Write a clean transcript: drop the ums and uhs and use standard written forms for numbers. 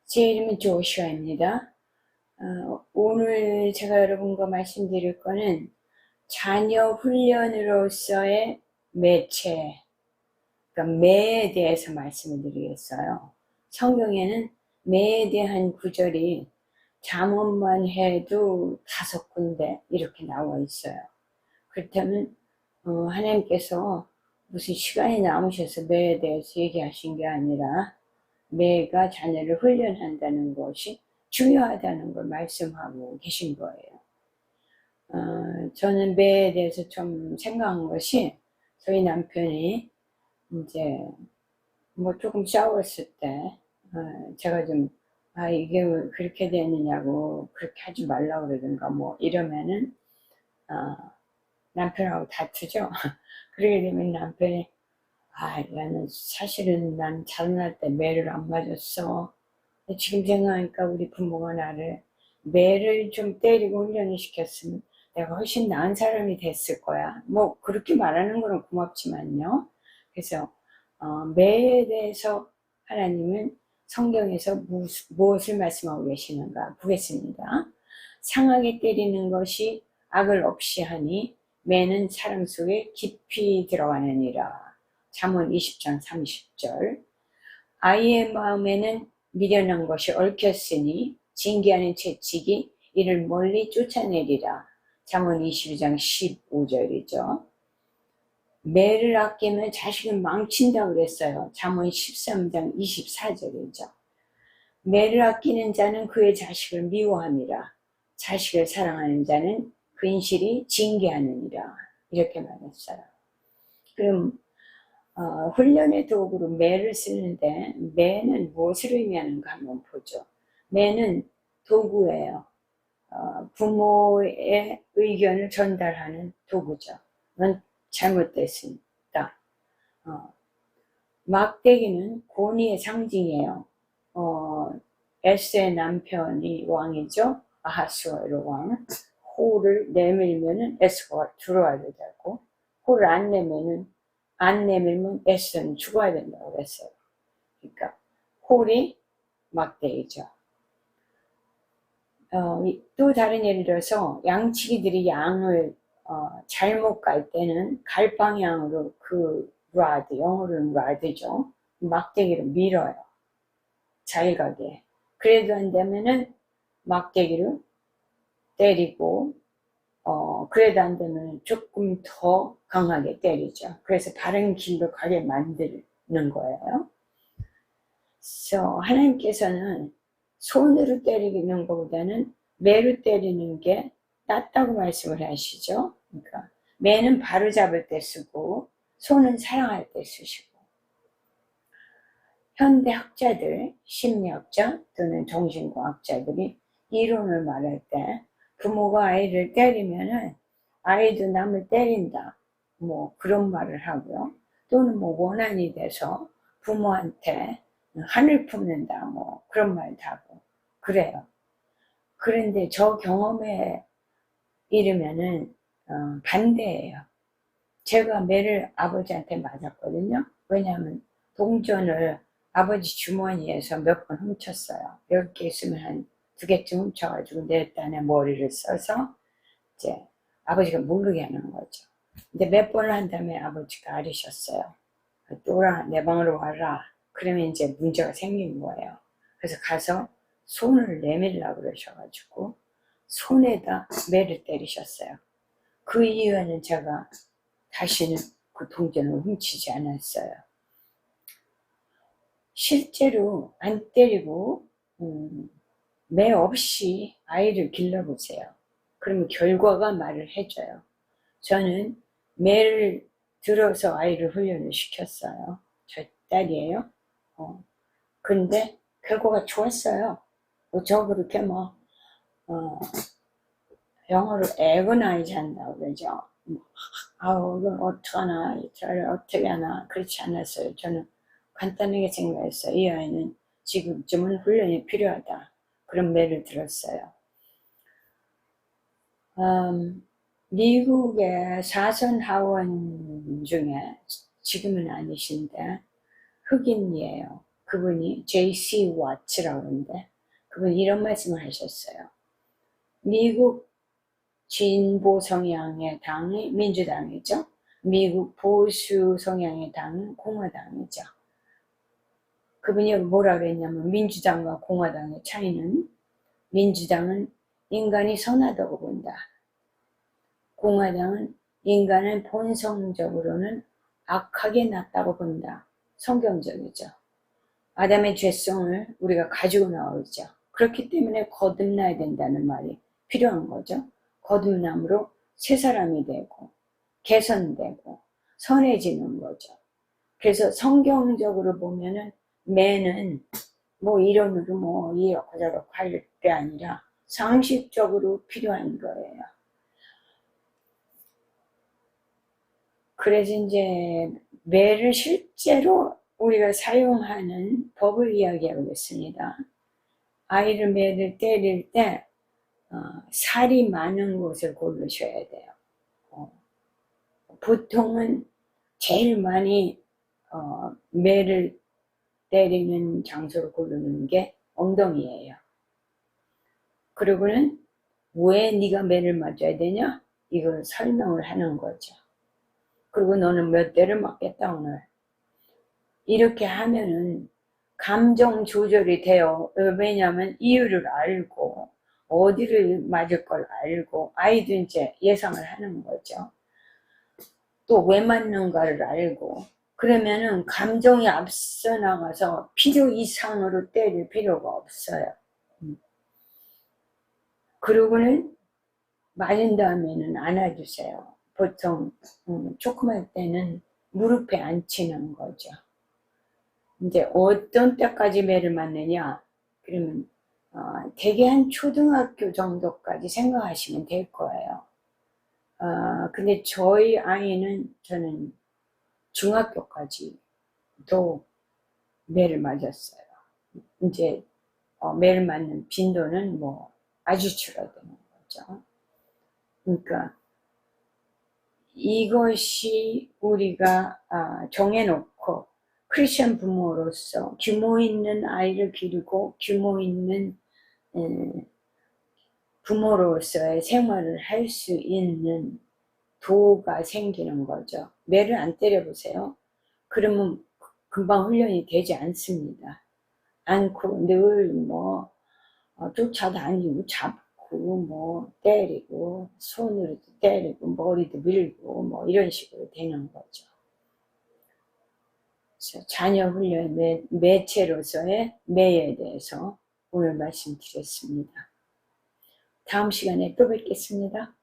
제 이름은 조슈아입니다. 오늘 제가 여러분과 말씀드릴 거는 자녀 훈련으로서의 매체, 그러니까 매에 대해서 말씀을 드리겠어요. 성경에는 매에 대한 구절이 잠언만 해도 5군데 이렇게 나와 있어요. 그렇다면 하나님께서 무슨 시간이 남으셔서 매에 대해서 얘기하신 게 아니라 매가 자녀를 훈련한다는 것이 중요하다는 걸 말씀하고 계신 거예요. 저는 매에 대해서 좀 생각한 것이 저희 남편이 이제 뭐 조금 싸웠을 때 제가 좀 이게 왜 그렇게 되느냐고 그렇게 하지 말라고 그러든가 뭐 이러면은 남편하고 다투죠. 그러게 되면 남편이 나는 사실은 난 자라날 때 매를 안 맞았어. 지금 생각하니까 우리 부모가 나를 매를 좀 때리고 훈련을 시켰으면 내가 훨씬 나은 사람이 됐을 거야. 뭐 그렇게 말하는 거는 고맙지만요. 그래서 매에 대해서 하나님은 성경에서 무엇을 말씀하고 계시는가 보겠습니다. 상하게 때리는 것이 악을 없이 하니 매는 사람 속에 깊이 들어가느니라. 잠언 20장 30절. 아이의 마음에는 미련한 것이 얽혔으니 징계하는 채찍이 이를 멀리 쫓아내리라. 잠언 22장 15절이죠. 매를 아끼면 자식을 망친다고 그랬어요. 잠언 13장 24절이죠. 매를 아끼는 자는 그의 자식을 미워함이라. 자식을 사랑하는 자는 근실이 징계하느니라. 이렇게 말했어요. 그럼 훈련의 도구로 매를 쓰는데 매는 무엇을 의미하는가 한번 보죠. 매는 도구예요. 부모의 의견을 전달하는 도구죠. 그건 잘못됐습니다. 막대기는 권위의 상징이에요. 에스의 남편이 왕이죠. 아하스웨로 왕. 호를 내밀면은 에스가 들어와야 되고, 호를 안 내밀면 에스는 죽어야 된다고 그랬어요. 그러니까 홀이 막대기죠. 또 다른 예를 들어서 양치기들이 양을 잘못 갈 때는 갈 방향으로 그 라드, 영어로는 라드죠. 막대기로 밀어요. 잘 가게. 그래도 안 되면은 막대기로 때리고 그래도 안 되면 조금 더 강하게 때리죠. 그래서 바른 길로 가게 만드는 거예요. 그래서 하나님께서는 손으로 때리는 것보다는 매로 때리는 게 낫다고 말씀을 하시죠. 그러니까 매는 바로 잡을 때 쓰고 손은 사랑할 때 쓰시고. 현대 학자들, 심리학자 또는 정신과학자들이 이론을 말할 때 부모가 아이를 때리면은 아이도 남을 때린다. 뭐 그런 말을 하고요. 또는 뭐 원한이 돼서 부모한테 한을 품는다. 뭐 그런 말도 하고 그래요. 그런데 저 경험에 이르면은 반대예요. 제가 매를 아버지한테 맞았거든요. 왜냐하면 동전을 아버지 주머니에서 몇 번 훔쳤어요. 10개 있으면 한 2개쯤 훔쳐가지고 내 딴에 머리를 써서 이제 아버지가 모르게 하는 거죠. 근데 몇 번을 한 다음에 아버지가 아리셨어요. 또라 내 방으로 와라. 그러면 이제 문제가 생긴 거예요. 그래서 가서 손을 내밀라고 그러셔가지고 손에다 매를 때리셨어요. 그 이후에는 제가 다시는 그 동전을 훔치지 않았어요. 실제로 안 때리고 매 없이 아이를 길러보세요. 그러면 결과가 말을 해줘요. 저는 매를 들어서 아이를 훈련을 시켰어요. 저 딸이에요. 근데 결과가 좋았어요. 저 그렇게 영어로 애고나이즈 한다고 그러죠. 이건 어떡하나, 저를 어떻게 하나, 그렇지 않았어요. 저는 간단하게 생각했어요. 이 아이는 지금쯤은 훈련이 필요하다. 그런 매를 들었어요. 미국의 사선 하원 중에 지금은 아니신데 흑인이에요. 그분이 J.C. 와츠라고 하는데 그분이 이런 말씀을 하셨어요. 미국 진보 성향의 당이 민주당이죠. 미국 보수 성향의 당은 공화당이죠. 그분이 뭐라 그랬냐면 민주당과 공화당의 차이는 민주당은 인간이 선하다고 본다. 공화당은 인간은 본성적으로는 악하게 났다고 본다. 성경적이죠. 아담의 죄성을 우리가 가지고 나오죠. 그렇기 때문에 거듭나야 된다는 말이 필요한 거죠. 거듭남으로 새 사람이 되고 개선되고 선해지는 거죠. 그래서 성경적으로 보면은 매는 뭐 이론으로 뭐 이렇고 저렇고 할 게 아니라 상식적으로 필요한 거예요. 그래서 이제 매를 실제로 우리가 사용하는 법을 이야기하고 있습니다. 아이를 매를 때릴 때 살이 많은 곳을 고르셔야 돼요. 보통은 제일 많이 매를 때리는 장소를 고르는 게 엉덩이예요. 그리고는 왜 네가 매를 맞아야 되냐? 이걸 설명을 하는 거죠. 그리고 너는 몇 대를 맞겠다 오늘. 이렇게 하면은 감정 조절이 돼요. 왜냐하면 이유를 알고 어디를 맞을 걸 알고 아이도 이제 예상을 하는 거죠. 또 왜 맞는가를 알고 그러면은 감정이 앞서 나가서 필요 이상으로 때릴 필요가 없어요. 그러고는 맞은 다음에는 안아주세요. 보통 조그만 때는 무릎에 앉히는 거죠. 이제 어떤 때까지 매를 맞느냐? 그러면 대개 한 초등학교 정도까지 생각하시면 될 거예요. 근데 저희 아이는 저는 중학교까지도 매를 맞았어요. 이제 매를 맞는 빈도는 뭐 아주 줄어드는 거죠. 그러니까 이것이 우리가 정해놓고 크리스천 부모로서 규모 있는 아이를 기르고 규모 있는 부모로서의 생활을 할 수 있는 도가 생기는 거죠. 매를 안 때려보세요. 그러면 금방 훈련이 되지 않습니다. 않고 늘 뭐 쫓아다니고 잡고 뭐 때리고 손으로도 때리고 머리도 밀고 뭐 이런 식으로 되는 거죠. 그래서 자녀 훈련 매체로서의 매에 대해서 오늘 말씀드렸습니다. 다음 시간에 또 뵙겠습니다.